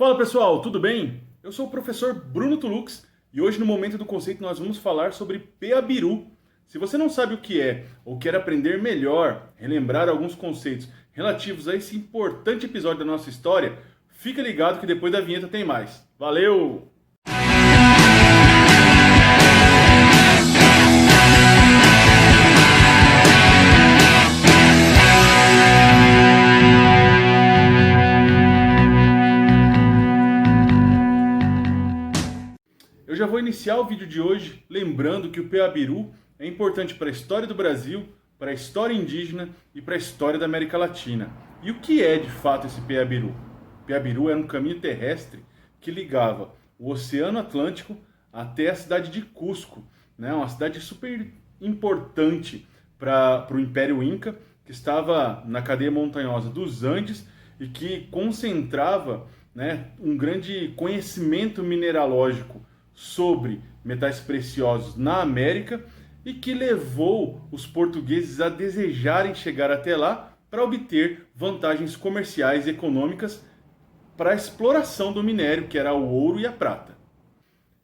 Fala pessoal, tudo bem? Eu sou o professor Bruno Tulux e hoje no Momento do Conceito nós vamos falar sobre Peabiru. Se você não sabe o que é ou quer aprender melhor, relembrar alguns conceitos relativos a esse importante episódio da nossa história, fica ligado que depois da vinheta tem mais. Valeu! Eu já vou iniciar o vídeo de hoje lembrando que o Peabiru é importante para a história do Brasil, para a história indígena e para a história da América Latina. E o que é de fato esse Peabiru? O Peabiru era um caminho terrestre que ligava o Oceano Atlântico até a cidade de Cusco, né? Uma cidade super importante para o Império Inca, que estava na cadeia montanhosa dos Andes e que concentrava, né, um grande conhecimento mineralógico sobre metais preciosos na América e que levou os portugueses a desejarem chegar até lá para obter vantagens comerciais e econômicas para a exploração do minério, que era o ouro e a prata.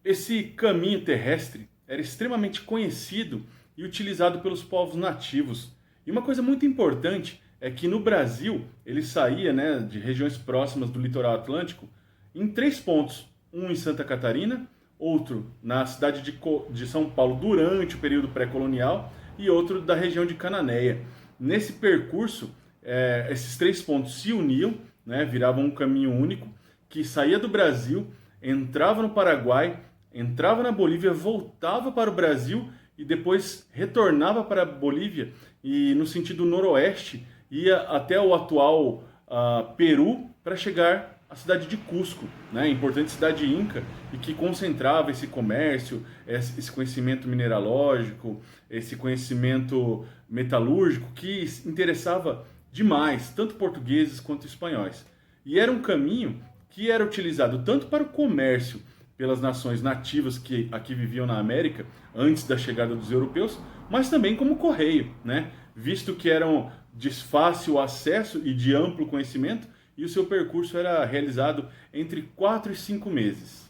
Esse caminho terrestre era extremamente conhecido e utilizado pelos povos nativos. E uma coisa muito importante é que no Brasil ele saía, né, de regiões próximas do litoral atlântico em 3 pontos: um em Santa Catarina, outro na cidade de São Paulo durante o período pré-colonial e outro da região de Cananéia. Nesse percurso, esses 3 pontos se uniam, né, viravam um caminho único que saía do Brasil, entrava no Paraguai, entrava na Bolívia, voltava para o Brasil e depois retornava para a Bolívia e no sentido noroeste ia até o atual Peru para chegar à cidade de Cusco, né? Importante cidade inca e que concentrava esse comércio, esse conhecimento mineralógico, esse conhecimento metalúrgico que interessava demais tanto portugueses quanto espanhóis. E era um caminho que era utilizado tanto para o comércio pelas nações nativas que aqui viviam na América antes da chegada dos europeus, mas também como correio, né? Visto que eram de fácil acesso e de amplo conhecimento, e o seu percurso era realizado entre 4 e 5 meses.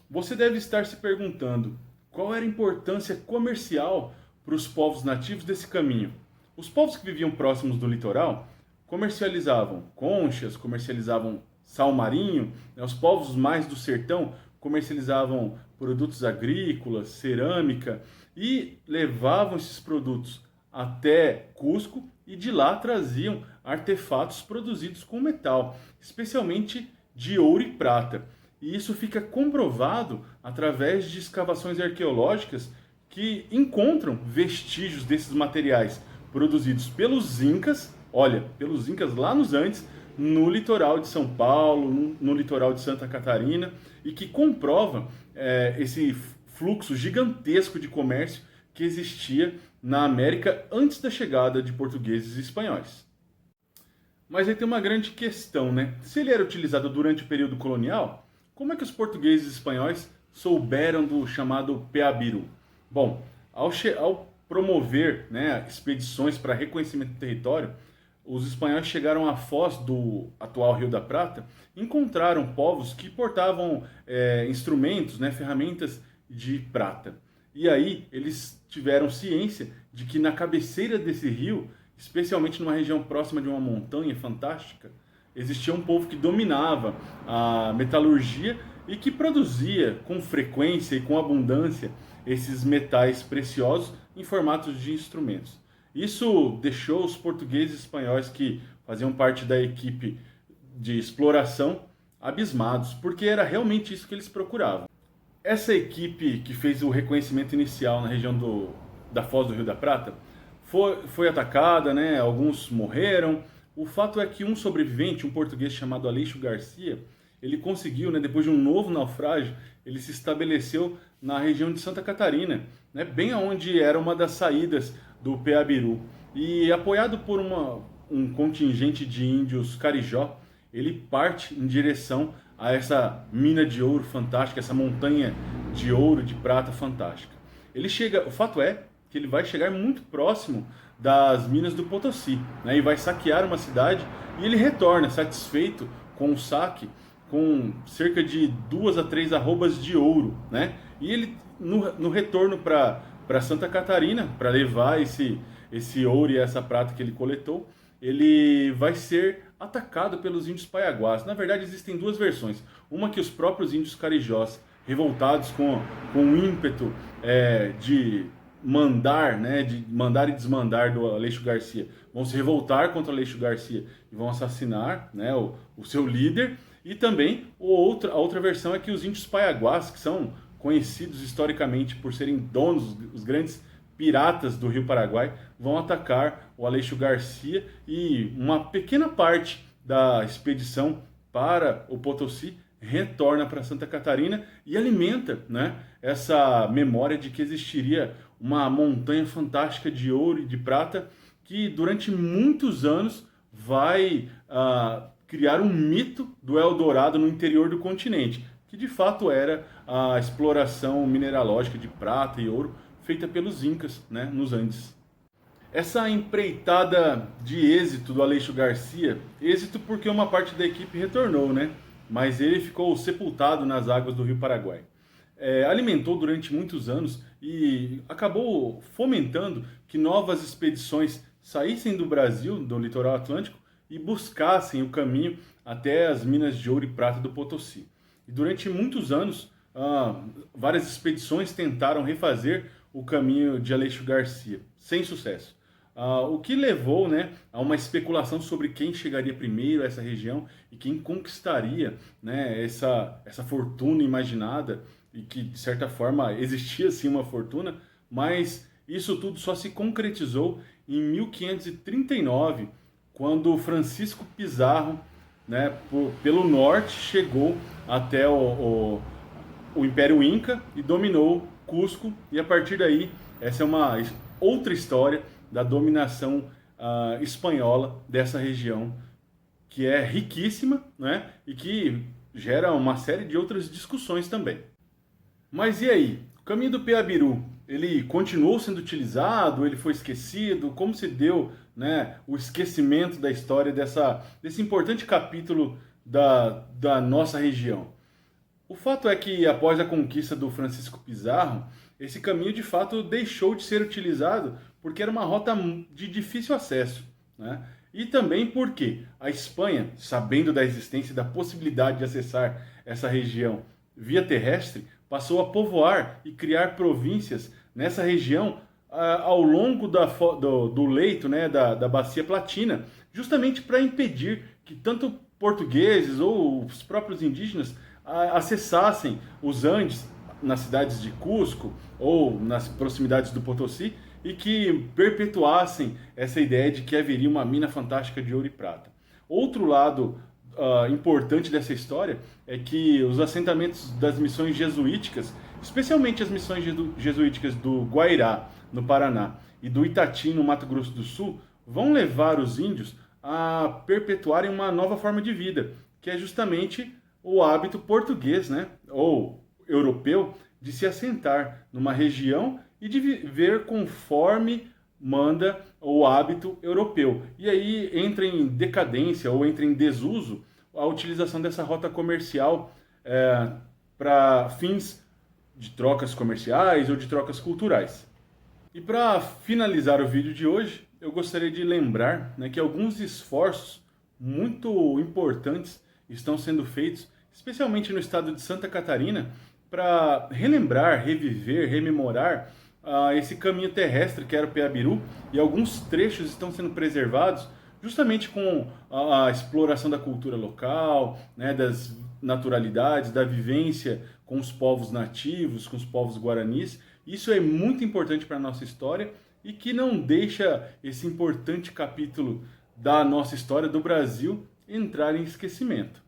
Você deve estar se perguntando qual era a importância comercial para os povos nativos desse caminho. Os povos que viviam próximos do litoral comercializavam conchas, comercializavam sal marinho, né? Os povos mais do sertão comercializavam produtos agrícolas, cerâmica e levavam esses produtos até Cusco e de lá traziam artefatos produzidos com metal, especialmente de ouro e prata. E isso fica comprovado através de escavações arqueológicas que encontram vestígios desses materiais produzidos pelos Incas, pelos Incas lá nos Andes, no litoral de São Paulo, no litoral de Santa Catarina, e que comprova esse fluxo gigantesco de comércio que existia na América antes da chegada de portugueses e espanhóis. Mas aí tem uma grande questão, né? Se ele era utilizado durante o período colonial, como é que os portugueses e espanhóis souberam do chamado Peabiru? Bom, ao promover, né, expedições para reconhecimento do território, os espanhóis chegaram à foz do atual Rio da Prata, encontraram povos que portavam instrumentos, né, ferramentas de prata. E aí eles tiveram ciência de que na cabeceira desse rio, especialmente numa região próxima de uma montanha fantástica, existia um povo que dominava a metalurgia e que produzia com frequência e com abundância esses metais preciosos em formatos de instrumentos. Isso deixou os portugueses e espanhóis que faziam parte da equipe de exploração abismados, porque era realmente isso que eles procuravam. Essa equipe que fez o reconhecimento inicial na região da Foz do Rio da Prata foi atacada, né? Alguns morreram. O fato é que um sobrevivente, um português chamado Aleixo Garcia, ele conseguiu, né, depois de um novo naufrágio, ele se estabeleceu na região de Santa Catarina, né, bem onde era uma das saídas do Peabiru. E apoiado por um contingente de índios carijó, ele parte em direção a essa mina de ouro fantástica, essa montanha de ouro, de prata fantástica. Ele chega, o fato é que ele vai chegar muito próximo das minas do Potosí, né, e vai saquear uma cidade, e ele retorna satisfeito com o saque, com cerca de 2 a 3 arrobas de ouro, né? E ele, no retorno para Santa Catarina, para levar esse ouro e essa prata que ele coletou, ele vai ser atacado pelos índios paiaguás. Na verdade, existem duas versões. Uma que os próprios índios carijós, revoltados com o ímpeto de mandar, né, de mandar e desmandar do Aleixo Garcia, vão se revoltar contra o Aleixo Garcia e vão assassinar, né, o seu líder. E também a outra versão é que os índios paiaguás, que são conhecidos historicamente por serem donos, os grandes piratas do Rio Paraguai, vão atacar o Aleixo Garcia, e uma pequena parte da expedição para o Potosí retorna para Santa Catarina e alimenta, né, essa memória de que existiria uma montanha fantástica de ouro e de prata que durante muitos anos vai criar um mito do Eldorado no interior do continente, que de fato era a exploração mineralógica de prata e ouro feita pelos Incas, né, nos Andes. Essa empreitada de êxito do Aleixo Garcia, êxito porque uma parte da equipe retornou, né, mas ele ficou sepultado nas águas do Rio Paraguai. Alimentou durante muitos anos e acabou fomentando que novas expedições saíssem do Brasil, do litoral atlântico, e buscassem o caminho até as minas de ouro e prata do Potosí. E durante muitos anos, várias expedições tentaram refazer o caminho de Aleixo Garcia, sem sucesso. O que levou, né, a uma especulação sobre quem chegaria primeiro a essa região e quem conquistaria, né, essa fortuna imaginada, e que de certa forma existia sim uma fortuna, mas isso tudo só se concretizou em 1539, quando Francisco Pizarro, né, pelo norte, chegou até o Império Inca e dominou Cusco, e a partir daí essa é uma outra história da dominação espanhola dessa região, que é riquíssima, né, e que gera uma série de outras discussões também. Mas e aí? O caminho do Peabiru, ele continuou sendo utilizado? Ele foi esquecido? Como se deu, né, o esquecimento da história desse importante capítulo da nossa região? O fato é que, após a conquista do Francisco Pizarro, esse caminho de fato deixou de ser utilizado porque era uma rota de difícil acesso, né? E também porque a Espanha, sabendo da existência e da possibilidade de acessar essa região via terrestre, passou a povoar e criar províncias nessa região ao longo do leito, né, da Bacia Platina, justamente para impedir que tanto portugueses ou os próprios indígenas acessassem os Andes nas cidades de Cusco ou nas proximidades do Potosí, e que perpetuassem essa ideia de que haveria uma mina fantástica de ouro e prata. Outro lado importante dessa história é que os assentamentos das missões jesuíticas, especialmente as missões jesuíticas do Guairá, no Paraná, e do Itati, no Mato Grosso do Sul, vão levar os índios a perpetuarem uma nova forma de vida, que é justamente o hábito português, né, ou europeu, de se assentar numa região e de viver conforme manda o hábito europeu. E aí entra em decadência ou entra em desuso a utilização dessa rota comercial para fins de trocas comerciais ou de trocas culturais. E para finalizar o vídeo de hoje, eu gostaria de lembrar, né, que alguns esforços muito importantes estão sendo feitos, especialmente no estado de Santa Catarina, para relembrar, reviver, rememorar esse caminho terrestre que era o Peabiru, e alguns trechos estão sendo preservados justamente com a exploração da cultura local, né, das naturalidades, da vivência com os povos nativos, com os povos guaranis. Isso é muito importante para a nossa história e que não deixa esse importante capítulo da nossa história do Brasil entrar em esquecimento.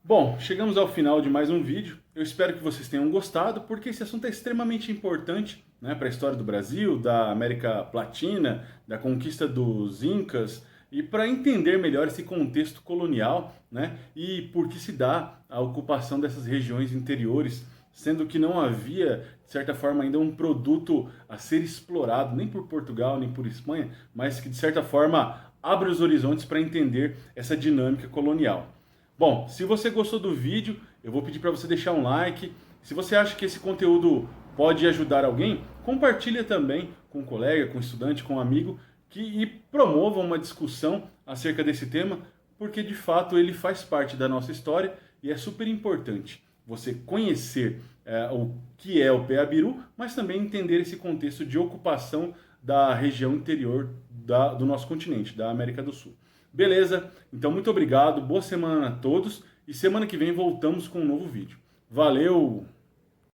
Bom, chegamos ao final de mais um vídeo. Eu espero que vocês tenham gostado, porque esse assunto é extremamente importante, né, para a história do Brasil, da América Latina, da conquista dos Incas, e para entender melhor esse contexto colonial, né, e por que se dá a ocupação dessas regiões interiores, sendo que não havia, de certa forma, ainda um produto a ser explorado, nem por Portugal, nem por Espanha, mas que, de certa forma, abre os horizontes para entender essa dinâmica colonial. Bom, se você gostou do vídeo, eu vou pedir para você deixar um like. Se você acha que esse conteúdo pode ajudar alguém, compartilha também com um colega, com um estudante, com um amigo, e promova uma discussão acerca desse tema, porque de fato ele faz parte da nossa história e é super importante você conhecer o que é o PA-Biru, mas também entender esse contexto de ocupação da região interior do nosso continente, da América do Sul. Beleza? Então muito obrigado, boa semana a todos e semana que vem voltamos com um novo vídeo. Valeu!